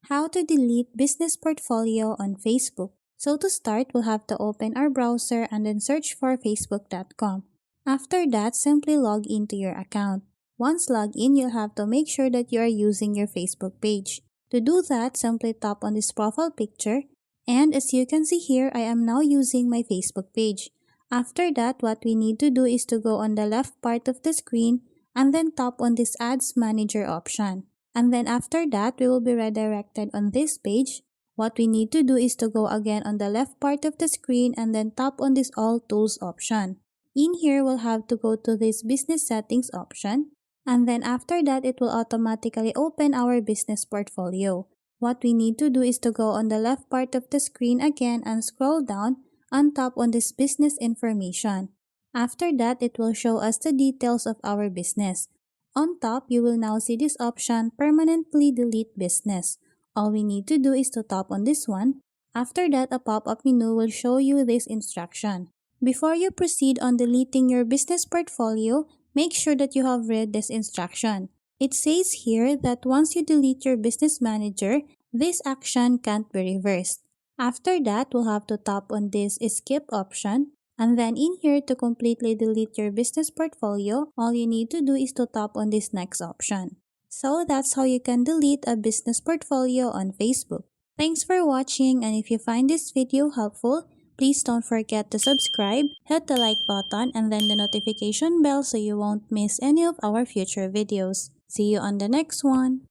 How to delete business portfolio on Facebook. So to start, we'll have to open our browser and then search for facebook.com. After that, simply log into your account. Once logged in, you'll have to make sure that you are using your Facebook page. To do that, simply tap on this profile picture, and as you can see here, I am now using my Facebook page. After that, what we need to do is to go on the left part of the screen and then tap on this Ads Manager option. And then after that, we will be redirected on this page. What we need to do is to go again on the left part of the screen and then tap on this All Tools option. In here, we'll have to go to this Business Settings option. And then after that, it will automatically open our business portfolio. What we need to do is to go on the left part of the screen again and scroll down and tap on this business information. After that, it will show us the details of our business. On top, you will now see this option, Permanently Delete Business. All we need to do is to tap on this one. After that, a pop-up menu will show you this instruction. Before you proceed on deleting your business portfolio, make sure that you have read this instruction. It says here that once you delete your business manager, this action can't be reversed. After that, we'll have to tap on this skip option. And then in here, to completely delete your business portfolio, all you need to do is to tap on this next option. So that's how you can delete a business portfolio on Facebook. Thanks for watching, and if you find this video helpful, please don't forget to subscribe, hit the like button, and then the notification bell so you won't miss any of our future videos. See you on the next one.